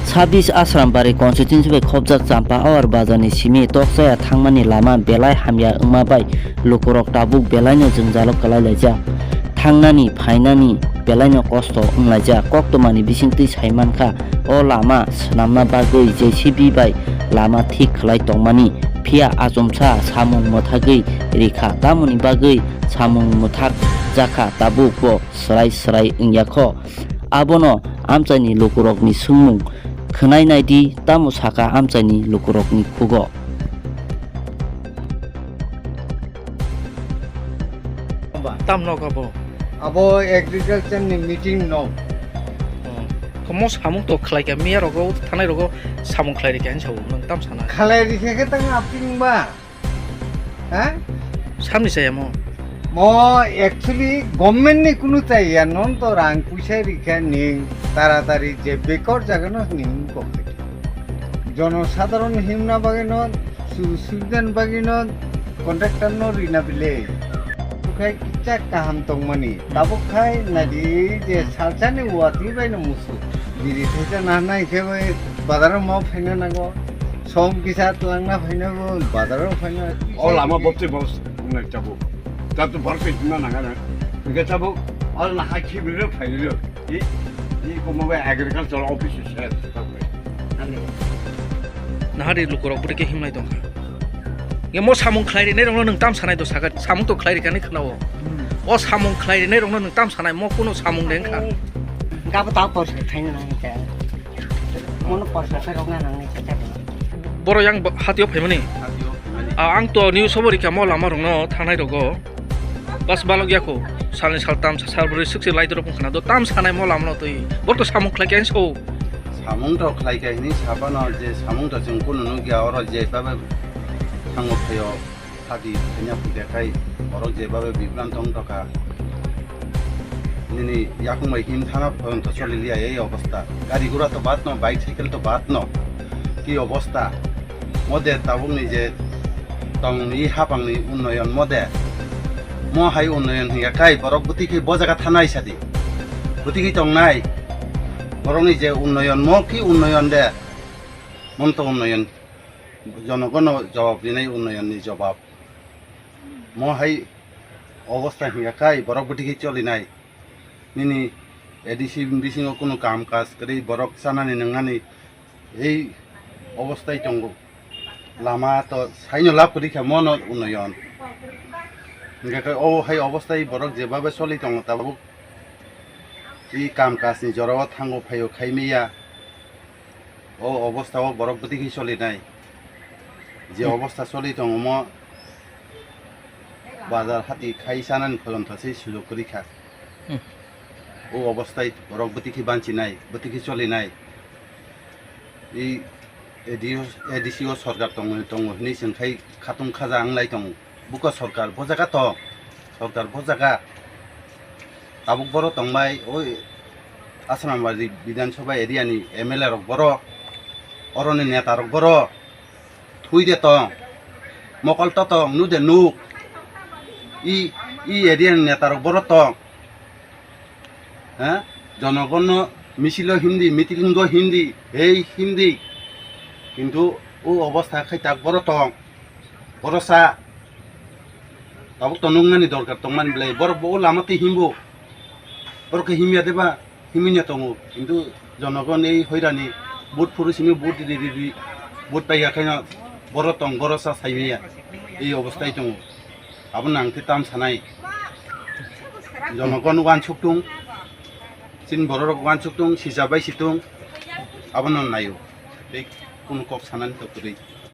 26 Ashrambari constituency bai khobjak Champahour bazar ni simi Tokchaya Thangmani Lama Belai Hamya wngma bai lukurok tabuk belai no Jwngjalo Khlai laijak Thangnani phainani belai no kosto wnglaijak koktwma ni bising tui sai mankha o lama swnamna bagwi JCB bai lama thik khlai tongmani phiya achomsa samung mwthak rikha tamoni bagwi samung mwthak jaka tabuk bo srai wngjakho abono amchaini lukurok ni sungmung khwnai naidi tamo saka amchaini lukurok ni khugo tam no kabo abo agriculture ni meeting no komo samung to khlai ka miya rogo thanai rogo samung khlai ri kan chau nang tam sana khlai ri ke tang aping ba ha samni saya mo actually government ni kunu chai ya non to rang puisai ri ke ning তাড়াতাড়ি যে বেকর জাগানো নিম করতে জনসাধারণ Himanta বাগিনো সুবিধান বাগিনো contractor no রিনা বিলে খাই কিচা কাহাম তংমানি তাবো খাই নাদি যে সালসানি ওয়াতি বাইনো মুসু দিদি থেকে না নাই খেবে বাজারে মাও ফাইনা নাগো সম কিসাত লাংনা ফাইনাগো বাজারেও ফাইনা ও লামা বপতে বস না যাবো তাতো ভরসে না নাগা না কে যাবো আর না high খিবিরে ফাইনালো Como agricultural office said, nahari lukurok budi ke himnai dong ye mo samung khlai ri nei rong nang tam sanai do saga samung to khlai ri kan khnawo o samung khlai ri nei rong nang tam sanai mo kuno samung deng kha gabo ta por se thaina nang ta mono por se rong nang ni ta boro yang hatio phaimani ang to news sobori ka mo lama rong no thanai rogo bas balogya ko salni saltam sarbori sukse lai dro khna do tam sanai mo lamno toi borto samung khlai kan so samung to khlai ka ni sabano je samung to jung kun nu gya oro je babe thango phayo hadi nya pude kai oro je babe biblan tong to ka nini yakung mai him thana phon to choli liya ei obostha gari gura to bat no bike cycle to bat no ki obostha mode tabung ni je tong ni hapang ni unnoyon mode mo hai unnoyon hiya kai borok buti ki bojaga thanai sadi buti ki tong nai borok ni je unnoyon mo ki unnoyon de mon to unnoyon jonogono jawab dinai unnoyon ni jawab mo hai অবস্থা হিয়া kai borok buti ki choli nai nini edisi bisingo kono kam kaজ kari borok sanani nangani ei অবস্থায় tongo lama to saino lab kori kha mono unnoyon Nggak oh hai অবস্থায় borok jebabe soli tong tabu I kam kas ni joro thango phayo khaimiya o অবস্থা o borok buti ki soli nai je অবস্থা soli tong mo bazar hati khai sanan phon thasi sujog kori kha o অবস্থায় borok buti ki banchi nai buti ki soli nai I edisio Sarkar tong ni singkhai khatung khaja anglai tong buka Sarkar bojaga to Sarkar bojaga tabuk boro tongbai oi Asharambari বিধানসভা area ni MLA rok boro oroni neta rok boro thui de tong mokol to tong nu de nuk I area ni neta rok boro tong ha জনগণ মিছিল Hindi meeting Hindi এই হিন্দি কিন্তু ও অবস্থা খাইতাক বড় টং বড় সা তাবক তো নংনানি দরকার তংমান বলে বড় বউ লামাতে হিমবো বড়কে হিমিয়া দেবা হিমিনিয়া তং কিন্তু জনগণ এই হইরানি বুট ফুরুসিমি বুট দিদি বুট পাইয়া খাইনা বড় টং বড় সা সাইমিয়া এই অবস্থায় তং আবন নাংতে তাম সানাই জনগণ one ছুকটুং sin borok wan chuktung sijabai situng abon nayo bek kun kok sanan to kuri